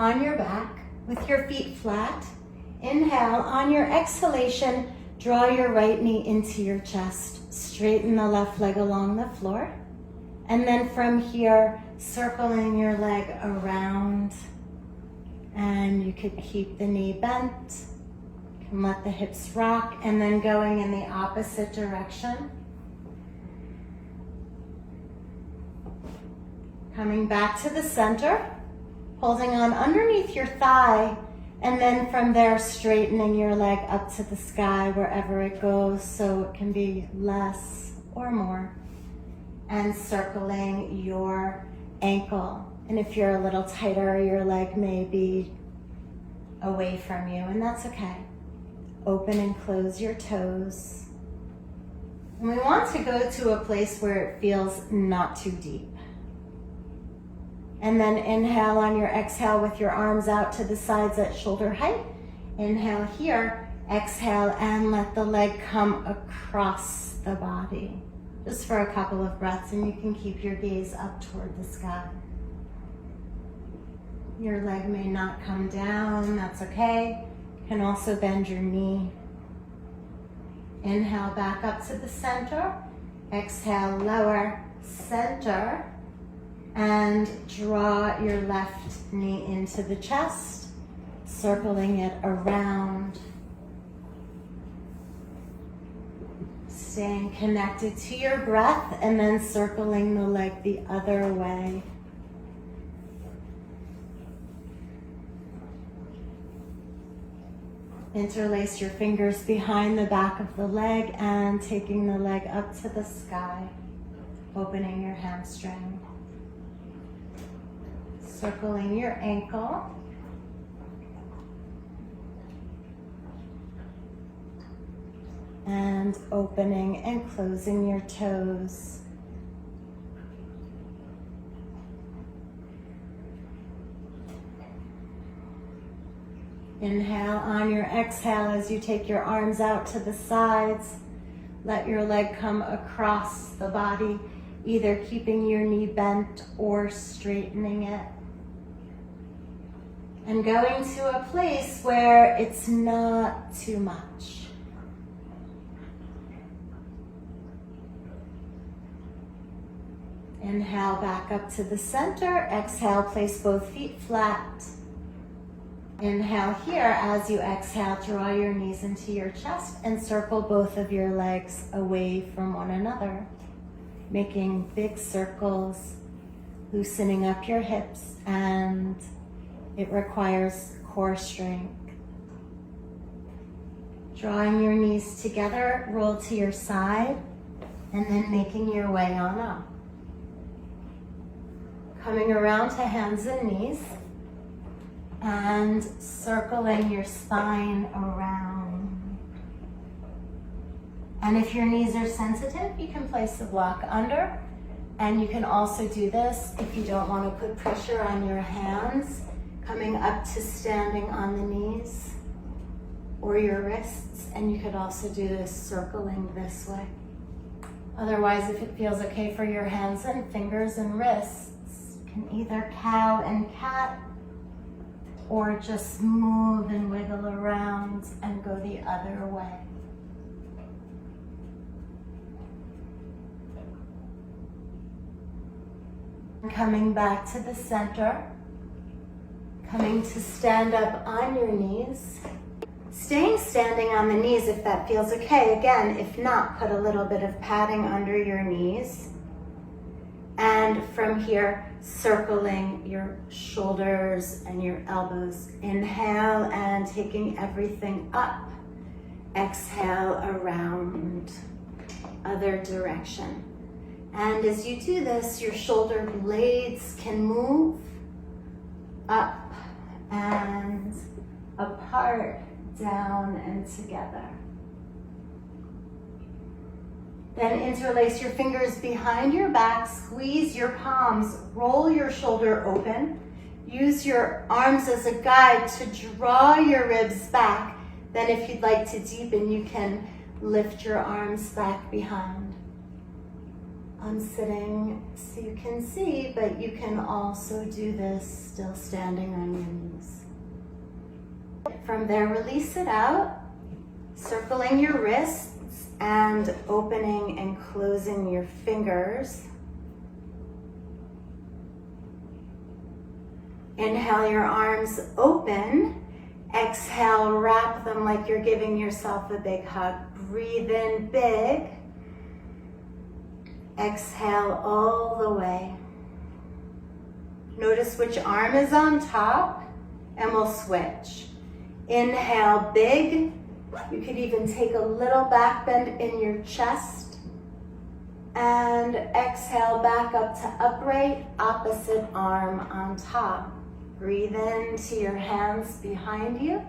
on your back with your feet flat. Inhale. On your exhalation, draw your right knee into your chest. Straighten the left leg along the floor. And then from here, circling your leg around. And you could keep the knee bent. You can let the hips rock. And then going in the opposite direction. Coming back to the center. Holding on underneath your thigh. And then from there, straightening your leg up to the sky wherever it goes, so it can be less or more. And circling your ankle. And if you're a little tighter, your leg may be away from you, and that's okay. Open and close your toes. And we want to go to a place where it feels not too deep. And then inhale on your exhale with your arms out to the sides at shoulder height. Inhale here, exhale, and let the leg come across the body. Just for a couple of breaths, and you can keep your gaze up toward the sky. Your leg may not come down, that's okay. You can also bend your knee. Inhale back up to the center. Exhale, lower, center. And draw your left knee into the chest, circling it around. Staying connected to your breath and then circling the leg the other way. Interlace your fingers behind the back of the leg and taking the leg up to the sky, opening your hamstring. Circling your ankle. And opening and closing your toes. Inhale on your exhale as you take your arms out to the sides. Let your leg come across the body, either keeping your knee bent or straightening it. And going to a place where it's not too much. Inhale back up to the center. Exhale, place both feet flat. Inhale here. As you exhale, draw your knees into your chest and circle both of your legs away from one another. Making big circles, loosening up your hips, and it requires core strength. Drawing your knees together, roll to your side, and then making your way on up. Coming around to hands and knees, and circling your spine around. And if your knees are sensitive, you can place the block under, and you can also do this if you don't want to put pressure on your hands. Coming up to standing on the knees or your wrists, and you could also do this circling this way. Otherwise, if it feels okay for your hands and fingers and wrists, you can either cow and cat or just move and wiggle around and go the other way. Coming back to the center. Coming to stand up on your knees. Staying standing on the knees if that feels okay. Again, if not, put a little bit of padding under your knees. And from here, circling your shoulders and your elbows. Inhale and taking everything up. Exhale around, other direction. And as you do this, your shoulder blades can move up and apart, down and together. Then interlace your fingers behind your back, squeeze your palms, roll your shoulder open. Use your arms as a guide to draw your ribs back. Then if you'd like to deepen, you can lift your arms back behind. I'm sitting so you can see, but you can also do this still standing on your knees. From there, release it out, circling your wrists and opening and closing your fingers. Inhale your arms open. Exhale, wrap them like you're giving yourself a big hug. Breathe in big. Exhale all the way. Notice which arm is on top and we'll switch. Inhale big. You could even take a little back bend in your chest. And exhale back up to upright, opposite arm on top. Breathe into your hands behind you.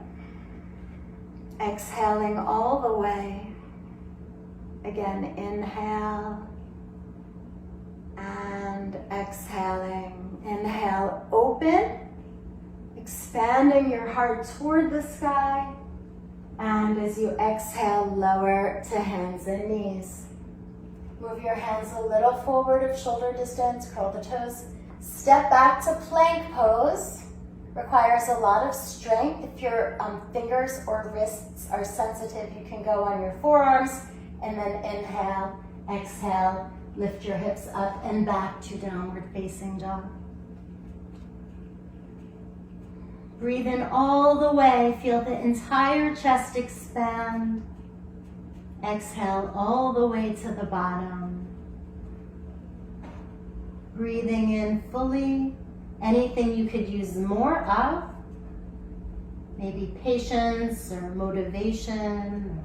Exhaling all the way. Again, inhale. And exhaling. Inhale, open. Expanding your heart toward the sky. And as you exhale, lower to hands and knees. Move your hands a little forward of shoulder distance, curl the toes. Step back to plank pose. Requires a lot of strength. If your fingers or wrists are sensitive, you can go on your forearms. And then inhale, exhale, lift your hips up and back to downward facing dog. Breathe in all the way. Feel the entire chest expand. Exhale all the way to the bottom. Breathing in fully. Anything you could use more of. Maybe patience or motivation, or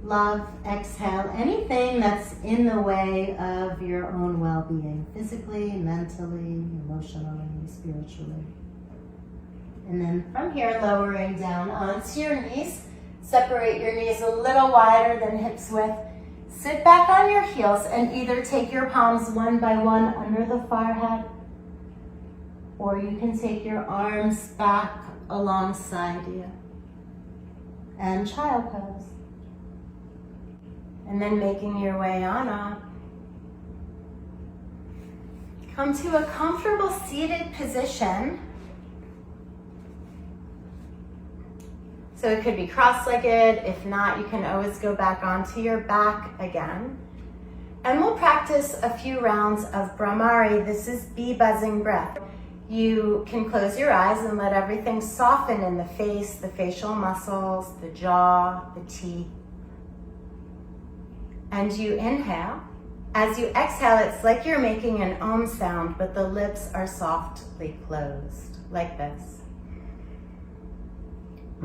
love. Exhale anything that's in the way of your own well-being, physically, mentally, emotionally, spiritually. And then from here, lowering down onto your knees. Separate your knees a little wider than hips width. Sit back on your heels and either take your palms one by one under the forehead, or you can take your arms back alongside you. And child pose. And then making your way on up. Come to a comfortable seated position. So it could be cross-legged. If not, you can always go back onto your back again. And we'll practice a few rounds of Brahmari. This is bee buzzing breath. You can close your eyes and let everything soften in the face, the facial muscles, the jaw, the teeth. And you inhale. As you exhale, it's like you're making an om sound, but the lips are softly closed, like this. I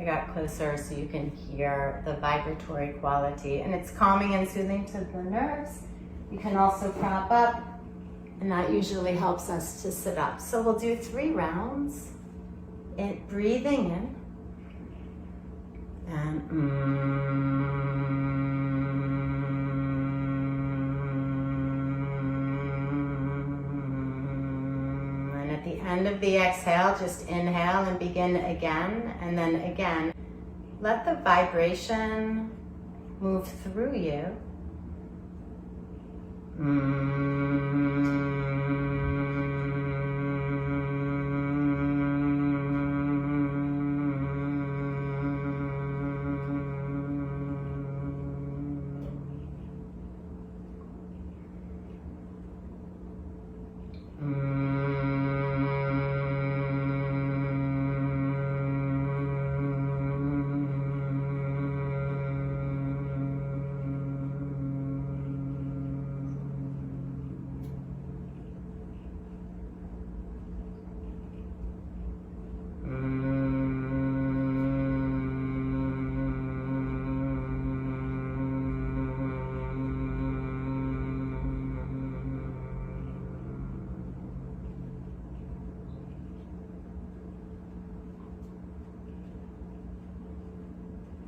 got closer so you can hear the vibratory quality, and it's calming and soothing to the nerves. You can also prop up, and that usually helps us to sit up. So we'll do 3 rounds. Breathing in, and and at the end of the exhale, just inhale and begin again, and then again. Let the vibration move through you.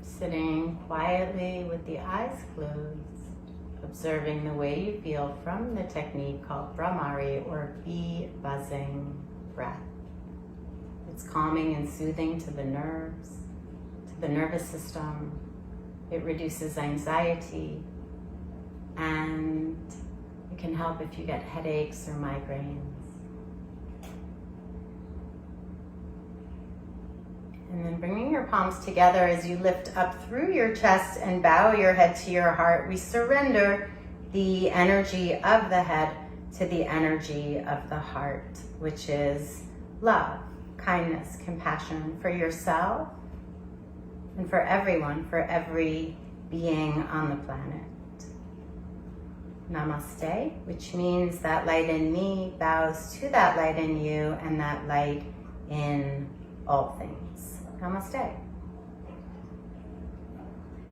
Sitting quietly with the eyes closed, observing the way you feel from the technique called Brahmari, or bee buzzing breath. It's calming and soothing to the nerves, to the nervous system. It reduces anxiety, and it can help if you get headaches or migraines. And then bringing your palms together as you lift up through your chest and bow your head to your heart, we surrender the energy of the head to the energy of the heart, which is love, kindness, compassion for yourself and for everyone, for every being on the planet. Namaste, which means that light in me bows to that light in you and that light in all things. Namaste.